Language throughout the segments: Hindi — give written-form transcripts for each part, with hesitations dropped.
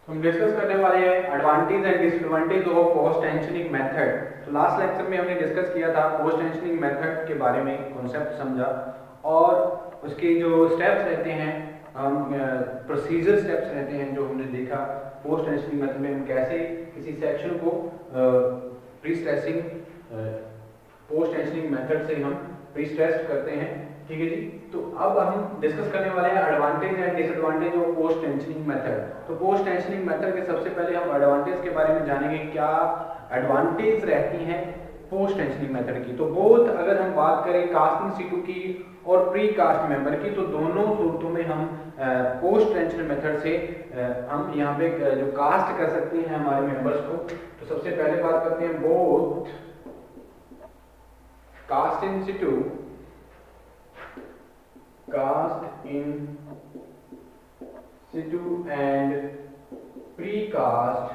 हम डिस्कस करने वाले हैं advantage and disadvantage of post tensioning method. तो लास्ट लेक्चर में हमने डिस्कस किया था पोस्ट टेंशनिंग मेथड के बारे में, कॉन्सेप्ट समझा और उसके जो स्टेप्स रहते हैं, प्रोसीजर स्टेप्स रहते हैं जो हमने देखा। पोस्ट टेंशनिंग मेथड में हम कैसे किसी सेक्शन को pre stressing post tensioning method से हम प्री स्ट्रेस करते हैं। ठीक है जी। तो अब हम डिस्कस करने वाले हैं advantage and disadvantage of post tensioning method. तो पोस्ट टेंशनिंग मेथड के सबसे पहले हम एडवांटेज के बारे में जानेंगे, क्या एडवांटेज रहती हैं पोस्ट टेंशनिंग मेथड की। तो बोथ अगर हम बात करें कास्टिंग सीटू की और प्री कास्ट मेंबर की, तो दोनों सूरतों में हम पोस्ट टेंशन मेथड से हम यहाँ पे जो कास्ट कर सकते हैं हमारे मेंबर्स को। तो सबसे पहले बात करते हैं both cast in situ, cast in situ and precast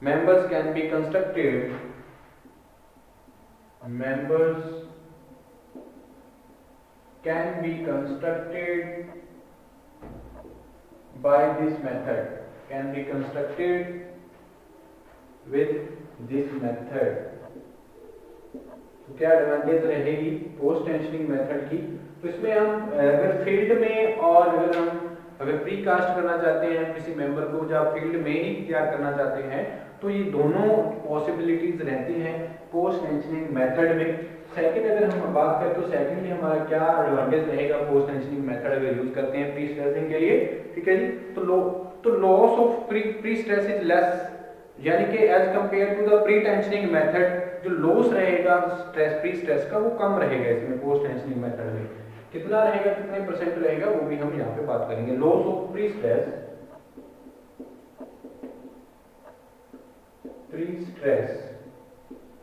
members can be constructed by this method, can be constructed with this method। तो क्या एडवांटेज रहेगी पोस्ट टेंशनिंग मेथड की। तो इसमें हम अगर फील्ड में और अगर प्री कास्ट करना चाहते हैं किसी मेंबर को, जब फील्ड में ही तैयार करना चाहते हैं, तो ये दोनों पॉसिबिलिटीज रहती हैं पोस्ट टेंशनिंग मेथड में। सेकंड अगर हम बात करें तो सेकंडली हमारा क्या एडवांटेज रहेगा पोस्ट टेंशनिंग मेथड अगर यूज करते हैं प्री स्ट्रेसिंग के लिए। ठीक है जी। तो loss of pre stress is less, यानी कि as compared to the pre tensioning method जो लॉस रहेगा प्री स्ट्रेस का वो कम रहेगा इसमें पोस्ट टेंशनिंग मेथड में। कितना रहेगा, कितने परसेंट रहेगा, वो भी हम यहाँ पे बात करेंगे। Loss of pre stress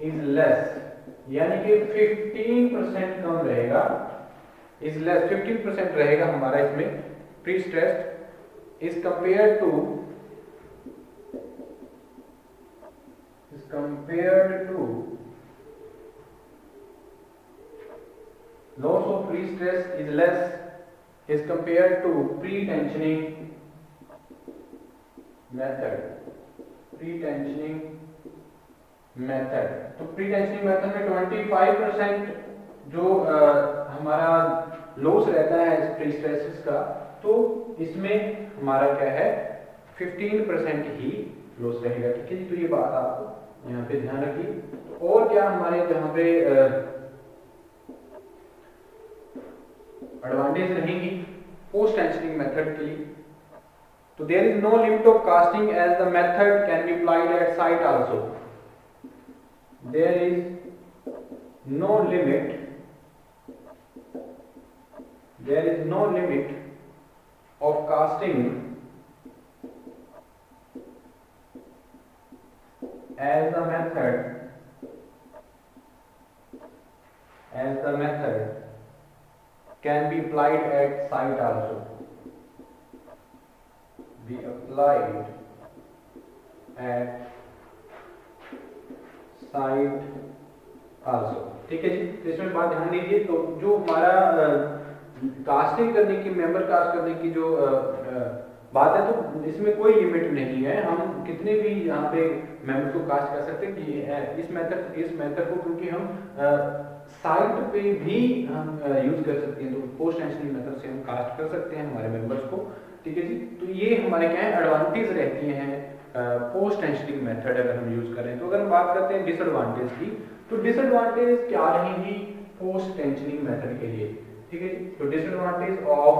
is less, यानी कि 15% कम रहेगा, इज लेस 15% रहेगा हमारा इसमें pre stress is compared to loss of pre-stress is less is compared to pre-tensioning method। तो pre-tensioning method में 25% जो हमारा लॉस रहता है pre-stresses का, तो इसमें हमारा क्या है 15% ही लॉस रहेगा। ठीक है जी। तो ये बात आप यहाँ पे ध्यान रखिए। और क्या हमारे जहाँ पे एडवांटेज रहेंगी पोस्ट टेंशनिंग मेथड के लिए। तो there is no limit of casting as the method can be applied at site also. There is no limit of casting as the method can be applied at site also, ठीक है जी। तो इसमें बात ध्यान दीजिए। तो जो हमारा कास्टिंग करने की, मेंबर कास्ट करने की जो बात है, तो इसमें कोई लिमिट नहीं है, हम कितने भी यहाँ पे मेंबर को कास्ट कर सकते हैं। इस मेथड को क्योंकि हम साइट पे भी हम यूज कर सकते हैं, तो पोस्ट टेंशनिंग मेथड से हम कास्ट कर सकते हैं हमारे मेंबर्स को। ठीक है जी। तो ये हमारे क्या है एडवांटेज रहती हैं पोस्ट टेंशनिंग मेथड अगर हम यूज करें। तो अगर हम बात करते हैं डिसएडवांटेज की, तो डिसएडवांटेज क्या रहेंगी पोस्ट टेंशनिंग मेथड के लिए। ठीक है जी। तो disadvantage of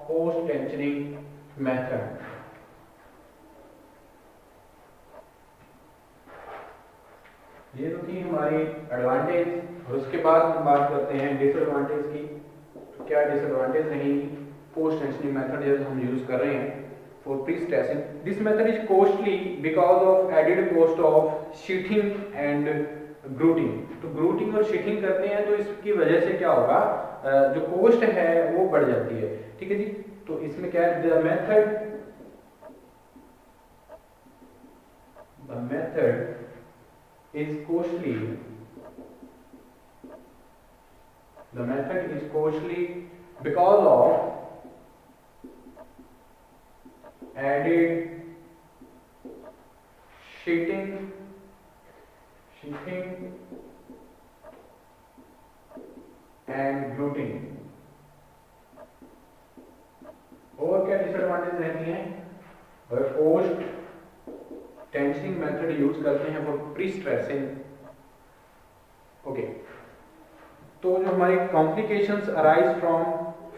post tensioning method, ये तो थी हमारी एडवांटेज। और उसके बाद हम बात करते हैं डिसएडवांटेज की। तो क्या डिसएडवांटेज रहेंगी पोस्ट टेंशनिंग मेथड जब हम यूज कर रहे हैं for prestressing. This method is costly because of added cost of sheathing and grouting. तो ग्रूटिंग और शीथिंग करते हैं तो इसकी वजह से क्या होगा, जो कॉस्ट है वो बढ़ जाती है। ठीक है जी। तो इसमें क्या है, the method is costly, because of added sheathing and grouting. और क्या डिसएडवांटेज रहती हैं? अगर पोस्ट टेंशनिंग मेथड यूज करते हैं फॉर प्री स्ट्रेसिंग, ओके, तो जो हमारी complications arise from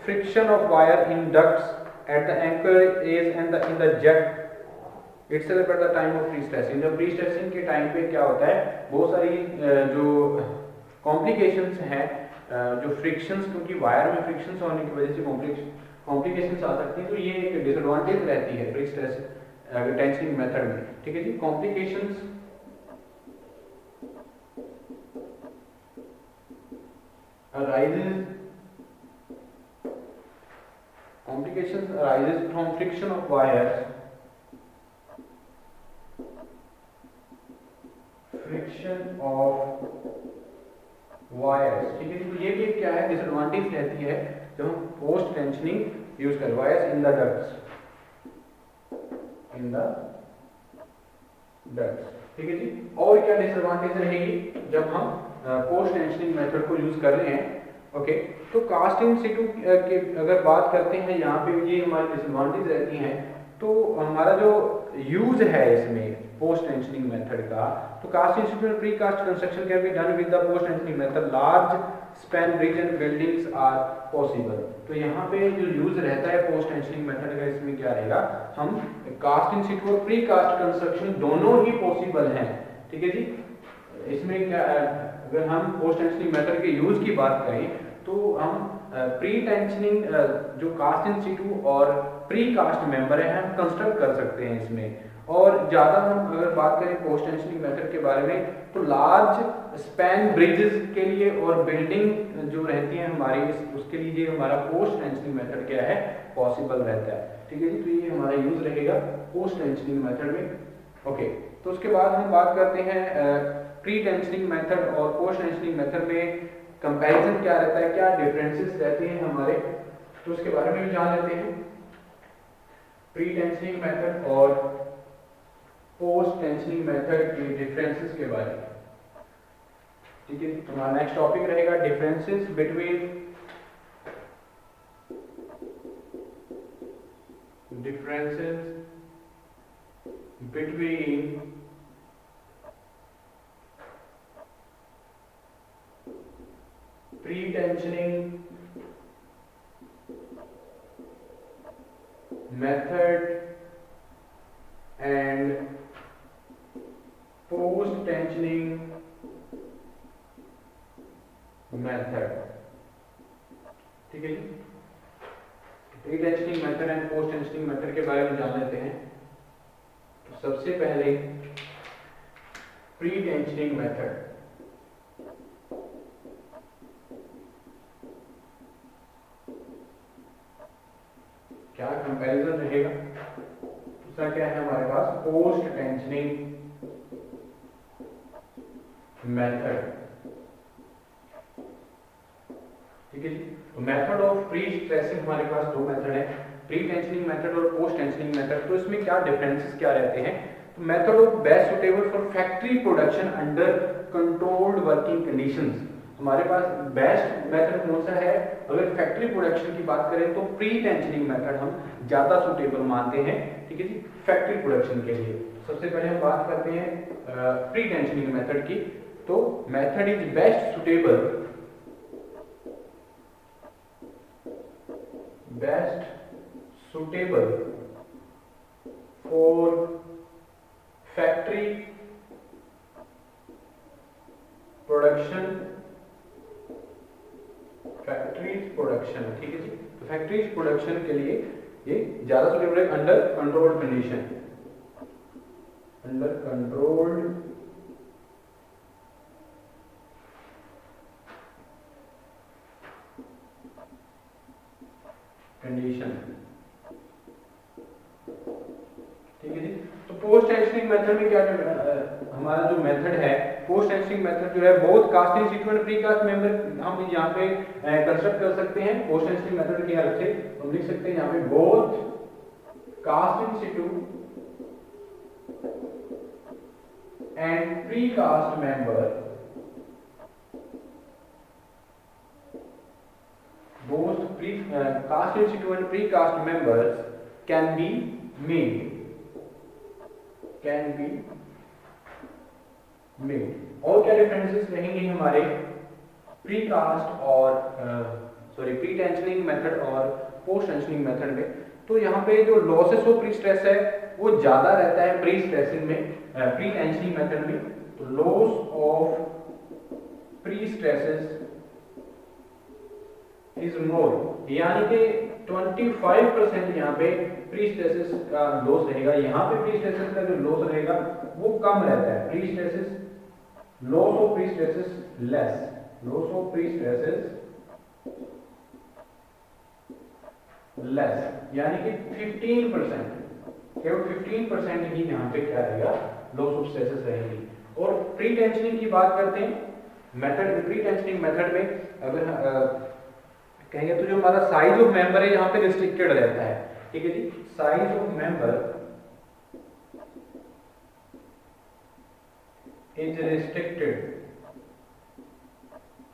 friction of wire in ducts at the anchor edge and in the jet itself at the time of pre stressing. जब प्री स्ट्रेसिंग के टाइम पे क्या होता है, बहुत सारी जो कॉम्प्लिकेशंस हैं, जो फ्रिक्शंस, क्योंकि वायर में फ्रिक्शंस होने की वजह से कॉम्प्लिकेशंस आ सकती हैं, तो ये एक डिसएडवांटेज रहती है प्री स्ट्रेस टेंशनिंग मेथड में। ठीक है जी, complications arises from friction of wires, ठीक है, तो ये भी क्या है, डिसएडवांटेज रहती है जब हम पोस्ट टेंशनिंग यूज करें। वायर्स इन द डक्ट्स, ठीक है जी। और क्या डिसएडवांटेज रहेगी जब हम पोस्ट टेंशनिंग मेथड को यूज कर रहे हैं? ओके, तो कास्ट इन सिटू की अगर बात करते हैं, यहाँ पे ये हमारी डिसएडवांटेज रहती हैं। तो हमारा जो यूज है इसमें पोस्ट टेंशनिंग मेथड का, तो cast in situ pre cast construction can be done with the post tensioning method, large span bridge and buildings are possible. तो यहाँ पे जो यूज रहता है पोस्ट टेंशनिंग मेथड का, इसमें क्या रहेगा, हम कास्ट इन सिटू और प्री कास्ट कंस्ट्रक्शन दोनों ही पॉसिबल हैं। ठीक है जी, इसमें क्या, अगर हम पोस्ट टेंशनिंग मेथड के यूज की बात करें तो हम प्री टेंशनिंग जो कास्ट इन सिटू और प्री कास्ट मेंबर है हम कंस्ट्रक्ट कर सकते हैं इसमें। और ज़्यादा हम अगर बात करें पोस्ट टेंशनिंग मेथड के बारे में, तो लार्ज स्पैन ब्रिजेस के लिए और बिल्डिंग जो रहती है हमारी, उसके लिए हमारा पोस्ट टेंशनिंग मेथड क्या है, पॉसिबल रहता है। ठीक है जी, तो ये हमारा यूज रहेगा पोस्ट टेंशनिंग मेथड में। ओके, तो उसके बाद हम बात करते हैं प्री टेंशनिंग मेथड और पोस्ट टेंशनिंग मेथड में कंपैरिजन क्या रहता है, क्या डिफरेंसेस रहते हैं हमारे, तो उसके बारे में भी जान लेते हैं। प्री टेंशनिंग मेथड और पोस्ट टेंशनिंग मेथड के डिफरेंसेस के बारे में। ठीक है, हमारा नेक्स्ट टॉपिक रहेगा differences between pre-tensioning method and post-tensioning method। ठीक है जी, pre-tensioning method and post-tensioning method के बारे में जान लेते हैं। तो सबसे पहले pre-tensioning method, क्या कंपैरिजन रहेगा। दूसरा क्या है हमारे पास, पोस्ट टेंशनिंग मेथड। ठीक है जी, तो मेथड ऑफ प्री स्ट्रेसिंग हमारे पास दो मेथड है, प्री टेंशनिंग मेथड और पोस्ट टेंशनिंग मेथड। तो इसमें क्या डिफरेंसेस क्या रहते हैं, तो method of best suitable for factory production under controlled working conditions. हमारे पास बेस्ट मेथड कौन सा है, अगर फैक्ट्री प्रोडक्शन की बात करें तो प्री टेंशनिंग मेथड हम ज्यादा सुटेबल मानते हैं। ठीक है जी, फैक्ट्री प्रोडक्शन के लिए। सबसे पहले हम बात करते हैं प्री टेंशनिंग मेथड की। तो method is best suitable for factory production. ठीक है जी, तो फैक्ट्रीज प्रोडक्शन के लिए ये ज्यादा सुटेबल है अंडर कंट्रोल्ड कंडीशन, ठीक है जी। तो पोस्ट टेंशनिंग मेथड में क्या हमारा जो मेथड है, पोस्ट टेंशनिंग मेथड जो है both cast in situ and pre cast member हम यहाँ पे कंस्ट्रक्ट कर सकते हैं। पोस्ट टेंशनिंग मेथड की हेल्प से हम लिख सकते हैं यहाँ पे both cast in situ and precast member, both cast in situ and precast members can be made. और क्या डिफरेंसेस रहेंगे हमारे प्रीकास्ट और प्री टेंशनिंग मेथड और पोस्ट टेंशनिंग मेथड में? तो यहाँ पे जो लॉसेस ऑफ प्री स्ट्रेस है वो ज्यादा रहता है प्री स्ट्रेसिंग में, प्री टेंशनिंग मेथड में। तो loss of pre stresses is more, यानी कि 25% यहाँ पे प्री स्ट्रेसेस का लॉस रहेगा। यहाँ पे प्री स्ट्रेसेस का जो लॉस रहेगा वो कम रहता है। Pre stresses, loss of pre stresses less, loss of pre stresses less, यानी कि 15%, केवल 15% ही यहाँ पे क्या रहेगा, लॉस ऑफ स्ट्रेसेस रहेगी। और प्री टेंशनिंग की बात करते हैं मेथड, प्री टेंशनिंग मेथड में अगर कहेंगे तो जो हमारा साइज ऑफ मेंबर है यहाँ पे रिस्ट्रिक्टेड रहता है, ठीक है जी। Size of member is restricted.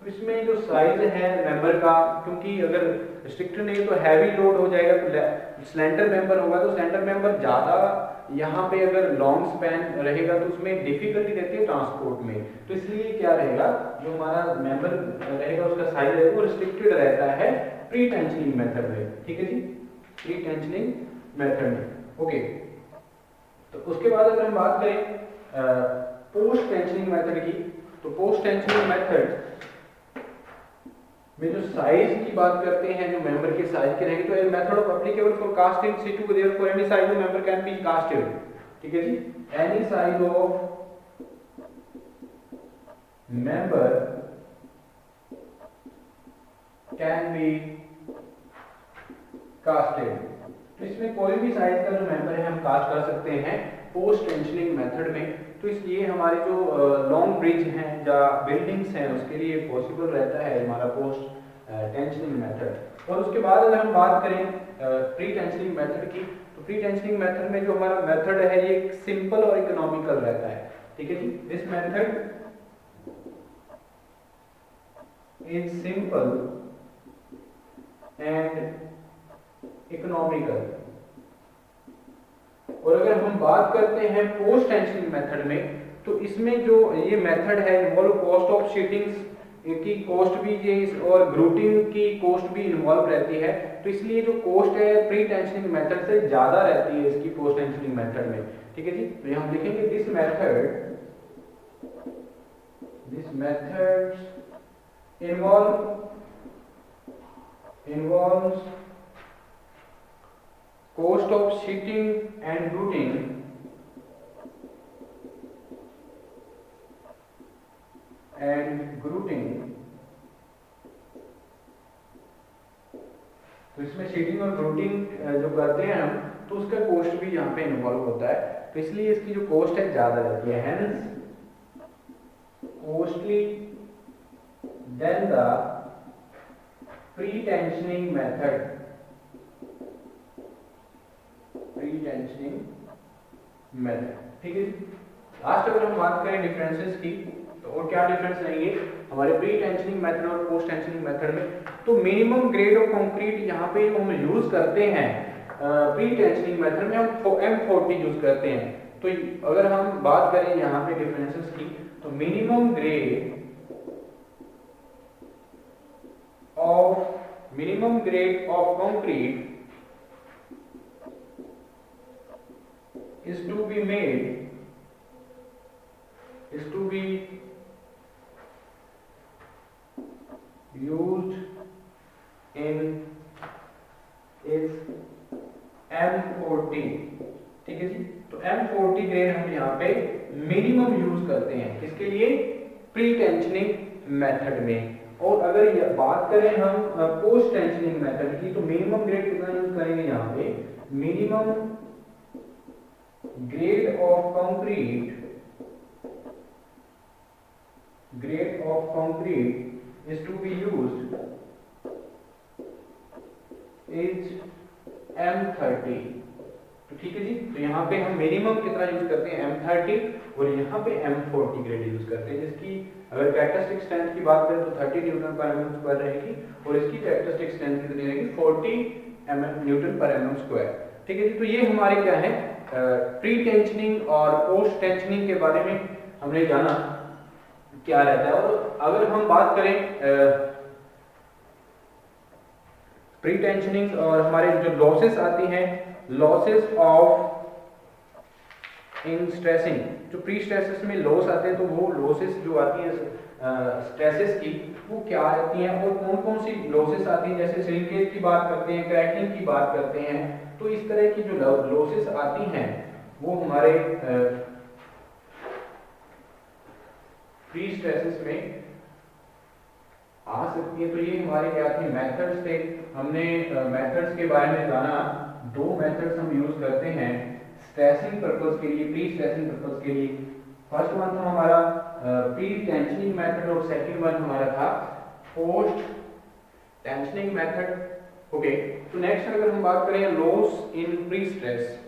तो इसमें जो साइज है मेंबर का, क्योंकि अगर रिस्ट्रिक्टेड नहीं तो हैवी लोड हो जाएगा, तो स्लेंडर मेंबर होगा तो स्लेंडर मेंबर ज्यादा यहाँ पे अगर लॉन्ग स्पैन रहेगा तो उसमें डिफिकल्टी रहती है ट्रांसपोर्ट में। तो इसलिए क्या रहेगा, जो हमारा मेंबर रहेगा उसका साइज है वो रिस्ट्रिक्टेड रहता है प्री टेंशनिंग मेथड में, ठीक है जी, प्री टेंशनिंग मेथड में। ओके, तो उसके बाद अगर हम बात करें पोस्ट टेंशनिंग मेथड की, तो पोस्ट टेंशनिंग मेथड में जो साइज की बात करते हैं, जो मेंबर के साइज के रहेंगे, तो a method of applicable for cast in situ, therefore any size of member can be casted, ठीक है जी। Any size of member can be casted. तो इसमें कोई भी साइज का जो मेंबर है हम कास्ट कर सकते हैं पोस्ट टेंशनिंग मेथड में। तो इसलिए हमारे जो लॉन्ग ब्रिज हैं या बिल्डिंग्स हैं उसके लिए पॉसिबल रहता है हमारा पोस्ट टेंशनिंग मेथड। और उसके बाद अगर हम बात करें प्री टेंशनिंग मेथड की, तो प्री टेंशनिंग मेथड में जो हमारा मेथड है ये सिंपल और इकोनॉमिकल रहता है, ठीक है जी। This method is simple and economical. और अगर हम बात करते हैं पोस्ट टेंशनिंग मेथड में, तो इसमें जो ये मेथड है इन्वॉल्व कॉस्ट ऑफ शीटिंग्स की कॉस्ट भी ये और ग्रूटिंग की कॉस्ट भी इन्वॉल्व रहती है। तो इसलिए जो कॉस्ट है प्री टेंशनिंग मेथड से ज्यादा रहती है इसकी पोस्ट टेंशनिंग मेथड में, ठीक है जी। तो हम लिखेंगे this method involves cost of sheeting and gluting तो इसमें शीटिंग और ग्रूटिंग जो करते हैं हम, तो उसका कॉस्ट भी यहाँ पे इन्वॉल्व होता है। तो इसलिए इसकी जो कॉस्ट है ज्यादा रहती है, hence costly than the pre tensioning method. ठीक है। लास्ट अगर हम बात करें डिफरेंसेस की, तो और क्या डिफरेंस रहेंगे हमारे प्री टेंशनिंग मेथड और पोस्ट टेंशनिंग मेथड में? तो मिनिमम ग्रेड ऑफ कंक्रीट यहाँ पे हम यूज करते हैं प्री टेंशनिंग मेथड में हम M40 यूज करते हैं। तो अगर हम बात करें यहाँ पे डिफरेंसेस की, तो minimum grade of concrete is to be used in is M40, ठीक है जी। तो M40 ग्रेड हम यहाँ पे मिनिमम यूज करते हैं, किसके लिए? प्री टेंशनिंग मेथड में। और अगर ये बात करें हम पोस्ट टेंशनिंग मेथड की, तो मिनिमम ग्रेड कितना यूज करेंगे यहाँ पे? Minimum grade of concrete is to be used is M30, तो ठीक है जी, तो यहाँ पे हम मिनिमम कितना यूज करते हैं M30 और यहाँ पे M40 ग्रेड यूज करते हैं, जिसकी अगर कैरेक्टरिस्टिक स्ट्रेंथ की बात करें तो 30 न्यूटन पर एम स्क्वायर रहेगी और इसकी कैरेक्टरिस्टिक स्ट्रेंथ कितनी रहेगी 40 न्यूटन पर एम स्क्वायर। ठीक है जी, तो ये हमारे क्या है प्री टेंशनिंग और पोस्ट टेंशनिंग के बारे में हमने जाना क्या रहता है। और अगर हम बात करें प्री टेंशनिंग और हमारे जो लॉसेस आती हैं, लॉसेस ऑफ इन स्ट्रेसिंग, जो प्री स्ट्रेसेस में लॉस आते हैं तो वो लॉसेस जो आती हैं स्ट्रेसेस की वो क्या आती हैं और कौन कौन सी लॉसेस आती हैं, जैसे श्रिंकेज की बात करते हैं, क्रैकिंग की बात करते हैं। तो इस तरह की जो लॉसेस आती हैं वो हमारे प्री स्ट्रेसेस में आ सकती है। तो ये हमारे क्या थे मेथड्स थे, हमने मेथड्स के बारे में जाना। दो मेथड्स हम यूज करते हैं स्ट्रेसिंग पर्पस के लिए, प्री स्ट्रेसिंग पर्पस के लिए। फर्स्ट वन था हमारा प्री टेंशनिंग मेथड और सेकंड वन हमारा था पोस्ट टेंशनिंग मेथड। ओके, तो नेक्स्ट अगर हम बात करें loss in pre stress,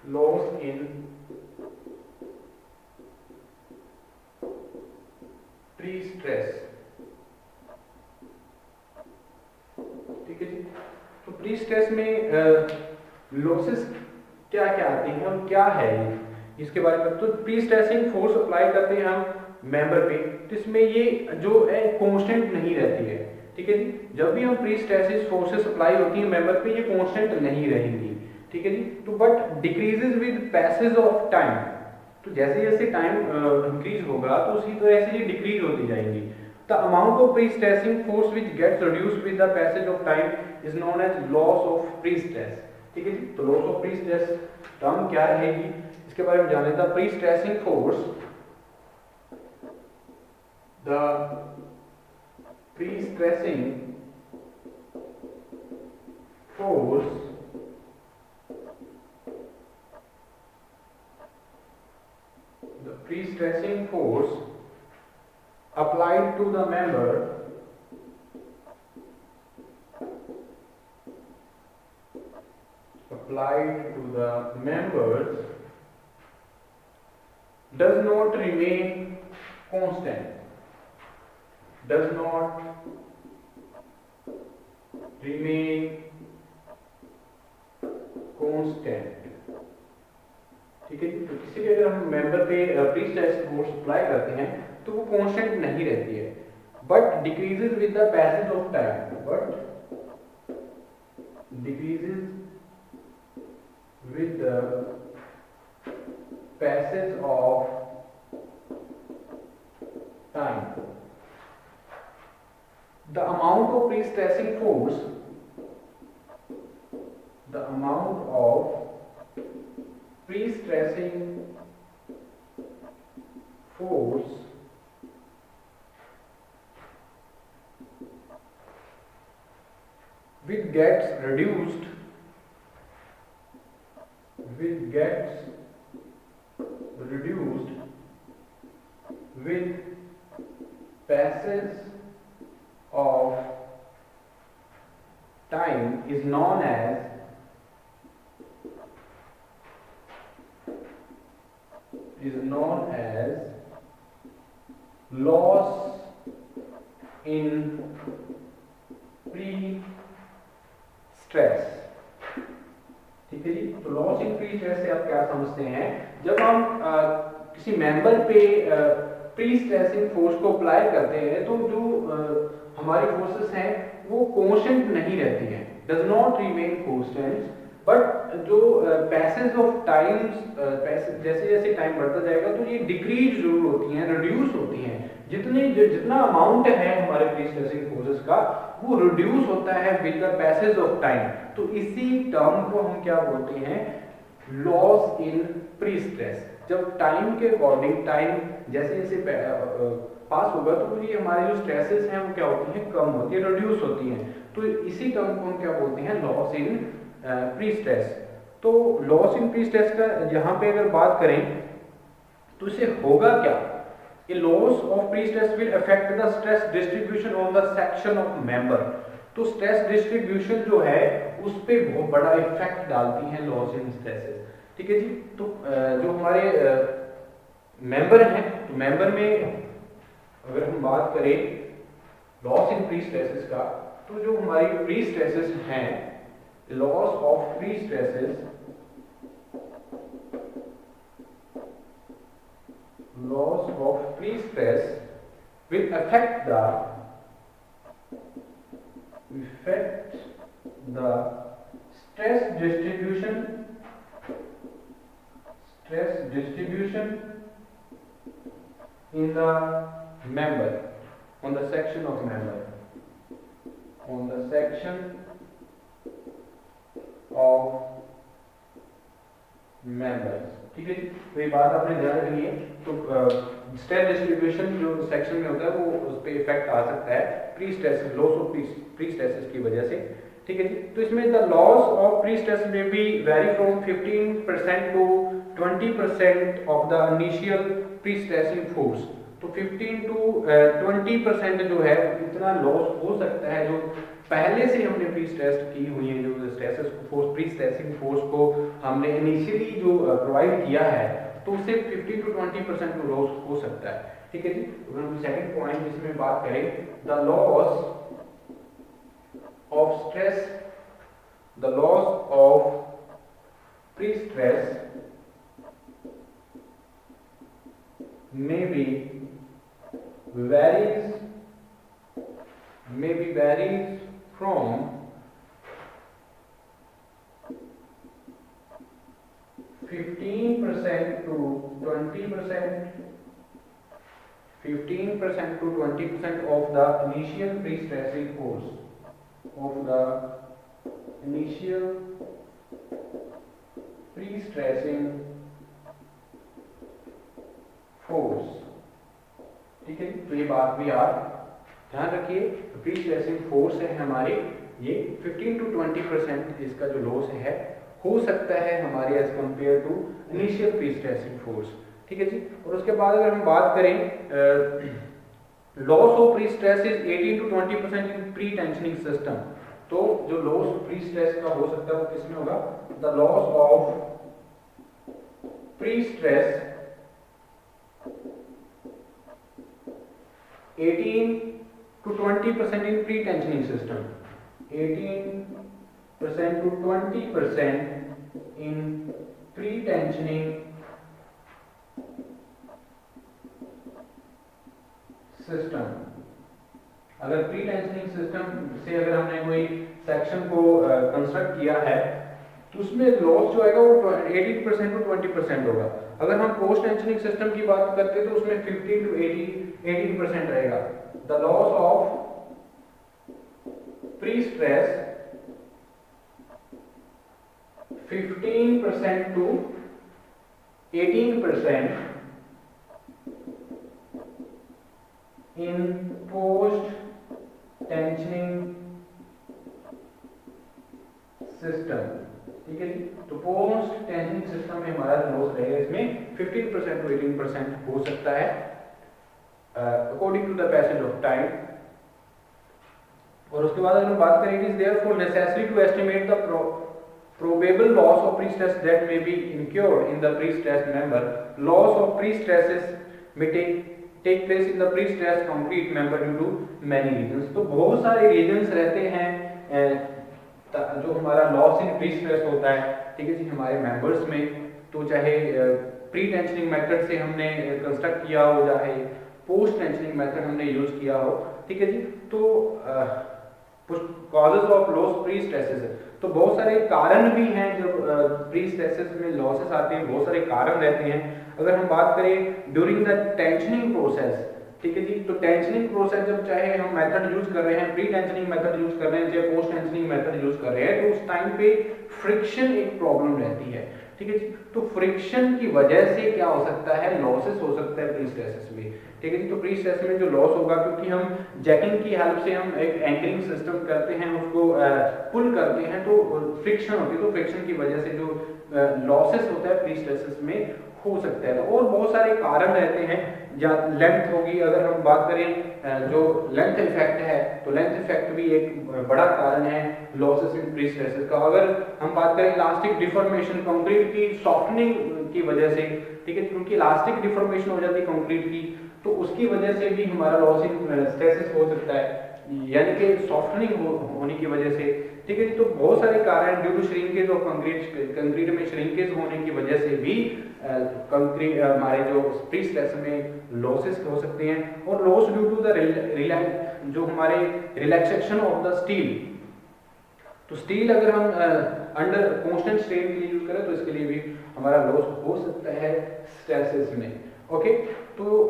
loss in pre stress, ठीक है जी। तो प्री स्ट्रेस में लॉसेस क्या क्या आती हैं और क्या है इसके बारे में। तो प्री स्ट्रेसिंग फोर्स अप्लाई करते हैं हम मेंबर पे, तो इसमें ये जो है कांस्टेंट नहीं रहती है। ठीक है जी, जब भी हम प्री स्ट्रेसिस फोर्सेस अप्लाई होती है मेंबर पे ये कांस्टेंट नहीं रहेंगी। ठीक है जी, तो but decreases with passage of time, तो जैसे जैसे टाइम इंक्रीज होगा तो उसी तरह से ये डिक्रीज होती जाएंगी। The amount of pre-stressing force which gets reduced with the passage of time is known as loss of pre-stress। ठीक है जी, तो loss of pre-stress टर्म क्या रहेगी इसके बारे में जाने। The pre-stressing force, the pre-stressing force applied to the member does not remain constant, does not remain constant। ठीक है, तो किसी भी अगर हम मेंबर पे प्री स्ट्रेस फोर्स अप्लाई करते हैं तो वो कांस्टेंट नहीं रहती है, but decreases with the passage of time, but decreases with the passage of time. The amount of pre stressing force, the amount of pre-stressing force which gets reduced with passage of time is known as loss in pre-stress। ठीक है जी, तो लॉस इन प्री-स्ट्रेस से आप क्या समझते हैं, जब हम किसी मेंबर पे प्री स्ट्रेसिंग फोर्स को अप्लाई करते हैं तो जो हमारी फोर्सेस हैं वो कांस्टेंट नहीं रहती हैं, does not remain constant, but जो पैसेज ऑफ टाइम्स जैसे जैसे टाइम बढ़ता जाएगा तो ये डिक्रीज जरूर होती हैं, रिड्यूस होती हैं। जितना अमाउंट है हमारे प्री स्ट्रेसिंग फोर्सेस का वो रिड्यूस होता है with the passage of time. तो इसी टर्म को हम क्या बोलते हैं, लॉस इन प्री स्ट्रेस। जब टाइम के अकॉर्डिंग टाइम जैसे जैसे पास होगा तो ये हमारे जो स्ट्रेसेस हैं वो क्या होती हैं, कम होती है, रिड्यूस होती हैं। तो इसी टर्म को हम क्या बोलते हैं, लॉस इन प्री स्ट्रेस। तो लॉस इन प्री स्ट्रेस का यहाँ पे अगर बात करें तो इसे होगा क्या, A loss of pre-stress will affect the stress distribution on the section of member। तो तो स्ट्रेस डिस्ट्रीब्यूशन जो है उस पे बहुत बड़ा इफेक्ट डालती हैं लॉस इन स्ट्रेसेस। ठीक है जी। तो जो हमारे मेंबर हैं, तो मेंबर में अगर हम बात करें लॉस इन प्री स्ट्रेसेस का, तो जो हमारी प्री स्ट्रेसेस हैं, loss of pre stresses, loss of pre-stress will affect the stress distribution in the member, on the section of member, on the section of members। ठीक है जी। तो ये बात आपने ध्यान रखनी है। तो स्ट्रेस डिस्ट्रीब्यूशन जो सेक्शन में होता है वो उस पे इफेक्ट आ सकता है pre stress, loss of pre stresses की वजह से। ठीक है जी। तो इसमें the loss of pre stress में be vary from 15% to 20% of the initial pre stressing force. तो 15 टू 20% जो है इतना लॉस हो सकता है जो पहले से हमने प्री स्ट्रेस की हुई है, जो stresses force, pre stressing force को हमने इनिशियली जो प्रोवाइड किया है, तो उससे 15 टू 20% लॉस हो सकता है। ठीक है जी। अगर हम सेकंड पॉइंट जिसमें बात करें, the loss of stress, the loss of pre stress may be varies from 15% to 20%, 15% to 20% of the initial pre-stressing force, of the initial pre-stressing force. ठीक है। तो ये बात भी आप ध्यान रखिए, प्री स्ट्रेसिंग फोर्स है हमारे, ये 15 टू 20% इसका जो लॉस है हो सकता है हमारे as compared to initial pre stressing force. ठीक है जी। और उसके बाद अगर हम बात करें loss of pre stress is 18 to 20% in pre tensioning system. तो जो लॉस प्री स्ट्रेस का हो सकता है वो किसमें होगा, the loss of pre stress 18 to 20% in pre-tensioning system, 18% to 20% in pre-tensioning system। अगर प्री टेंशनिंग सिस्टम से अगर हमने कोई सेक्शन को कंस्ट्रक्ट किया है तो उसमें लॉस जो आएगा वो 18% टू 20% होगा। अगर हम पोस्ट टेंशनिंग सिस्टम की बात करते हैं तो उसमें 15 टू 18% रहेगा। The loss of pre stress 15% to 18% in post tensioning system. ठीक है जी। तो पोस्ट टेंशनिंग सिस्टम में हमारा लॉस रहेगा इसमें 15% टू 18% हो सकता है according to the passage of time. और उसके बाद अगर हम बात करें, it is therefore necessary to estimate the probable loss of pre-stress that may be incurred in the pre-stressed member. Loss of pre-stresses may take place in the pre-stressed complete member due to many reasons। तो बहुत सारे reasons रहते हैं जो हमारा लॉस इन प्री स्ट्रेस होता है। ठीक है जी। हमारे मेंबर्स में तो चाहे प्री टेंशनिंग मेथड से हमने कंस्ट्रक्ट किया हो, चाहे पोस्ट टेंशनिंग मेथड हमने यूज किया हो। ठीक है जी। तो causes of loss pre stresses, तो बहुत सारे कारण भी हैं जो प्री स्ट्रेसेस में लॉसेस आते हैं, बहुत सारे कारण रहते हैं। अगर हम बात करें ड्यूरिंग द टेंशनिंग प्रोसेस, ठीक है जी, तो टेंशनिंग प्रोसेस जब चाहे हम मेथड यूज कर रहे हैं, प्री टेंशनिंग मेथड यूज कर रहे हैं, चाहे पोस्ट टेंशनिंग मेथड यूज कर रहे हैं, तो उस टाइम पे फ्रिक्शन एक प्रॉब्लम रहती है। ठीक है जी। तो फ्रिक्शन की वजह से क्या हो सकता है, लॉसेस हो सकता है प्री स्ट्रेसेस में। ठीक है जी। तो प्री स्ट्रेस में जो लॉस होगा, क्योंकि हम जैकिंग की हेल्प से हम एक एंकरिंग सिस्टम करते हैं, उसको पुल करते हैं, तो फ्रिक्शन होती है, तो फ्रिक्शन की वजह से जो लॉसेस होता है प्री स्ट्रेसेस में हो सकता है। और बहुत सारे कारण रहते हैं, या लेंथ होगी, अगर हम बात करें जो लेंथ इफेक्ट है, तो लेंथ इफेक्ट भी एक बड़ा कारण है लॉसेस इन प्री स्ट्रेसेस का। अगर हम बात करें इलास्टिक डिफॉर्मेशन कंक्रीट की सॉफ्टनिंग की वजह से, ठीक है, क्योंकि इलास्टिक डिफॉर्मेशन हो जाती है कंक्रीट की, तो उसकी वजह से भी हमारा लॉस इन स्ट्रेसेस हो सकता है, यानी कि सॉफ्टनिंग होने की वजह से, ठीक है। तो बहुत सारे कारण due to shrinkage of concrete में श्रिंकेज होने की वजह से भी कंक्रीट हमारे जो प्री स्ट्रेस में लॉसेस हो सकते हैं। और लॉस ड्यू टू द जो हमारे रिलैक्सेशन ऑफ द स्टील, तो स्टील अगर हम अंडर कांस्टेंट स्ट्रेन के लिए यूज करें तो इसके लिए भी हमारा लॉस हो सकता है स्ट्रेसेस में। ओके, तो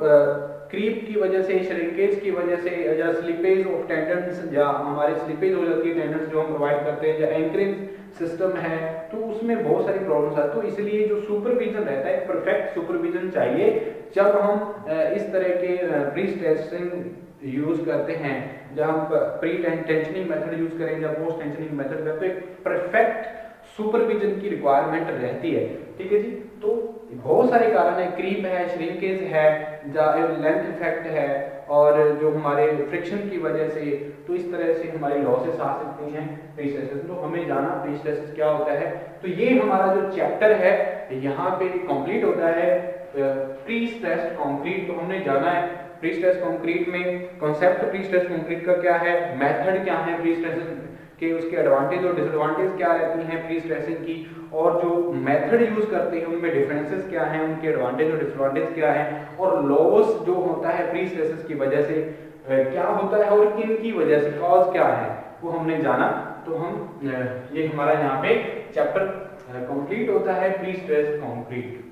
क्रीप की वजह से, श्रिंकेज की वजह से, या स्लिपेज ऑफ टेंडन्स, या हमारे स्लिपेज हो जाती है टेंडन्स जो हम प्रोवाइड करते हैं, या एंकरिंग सिस्टम है, तो उसमें बहुत सारी प्रॉब्लम्स आती है। तो इसलिए जो सुपरविजन रहता है, परफेक्ट सुपरविजन चाहिए जब हम इस तरह के प्री स्ट्रेसिंग यूज करते हैं, जब हम प्री टेंशनिंग मेथड यूज करें या पोस्ट टेंशनिंग मेथड करते हैं, परफेक्ट सुपरविजन की रिक्वायरमेंट रहती है, ठीक है जी। तो बहुत सारे कारण है, क्रीप है, श्रिंकेज है, लेंथ इफेक्ट है, और जो हमारे फ्रिक्शन की वजह से, तो इस तरह से हमारे लॉसेस आ सकते हैं प्री स्ट्रेसेस। तो हमें जाना प्री स्ट्रेसेस क्या होता है। तो ये हमारा जो चैप्टर है यहाँ पे कंप्लीट होता है, प्री स्ट्रेस्ड कंक्रीट। तो हमने जाना है प्री स्ट्रेस कंक्रीट में कॉन्सेप्ट प्री स्ट्रेस कंक्रीट का क्या है, मेथड क्या है प्री स्ट्रेस के, उसके एडवांटेज और डिसएडवांटेज क्या रहती हैं प्री स्ट्रेसिंग की, और जो मेथड यूज करते हैं उनमें डिफरेंसेस क्या हैं, उनके एडवांटेज और डिसएडवांटेज क्या है, और लॉस जो होता है प्री स्ट्रेसेस की वजह से क्या होता है, और किन की वजह से, कॉज क्या है, वो हमने जाना। तो हम ये हमारा यहाँ पे चैप्टर कंप्लीट होता है प्री स्ट्रेस कंक्रीट।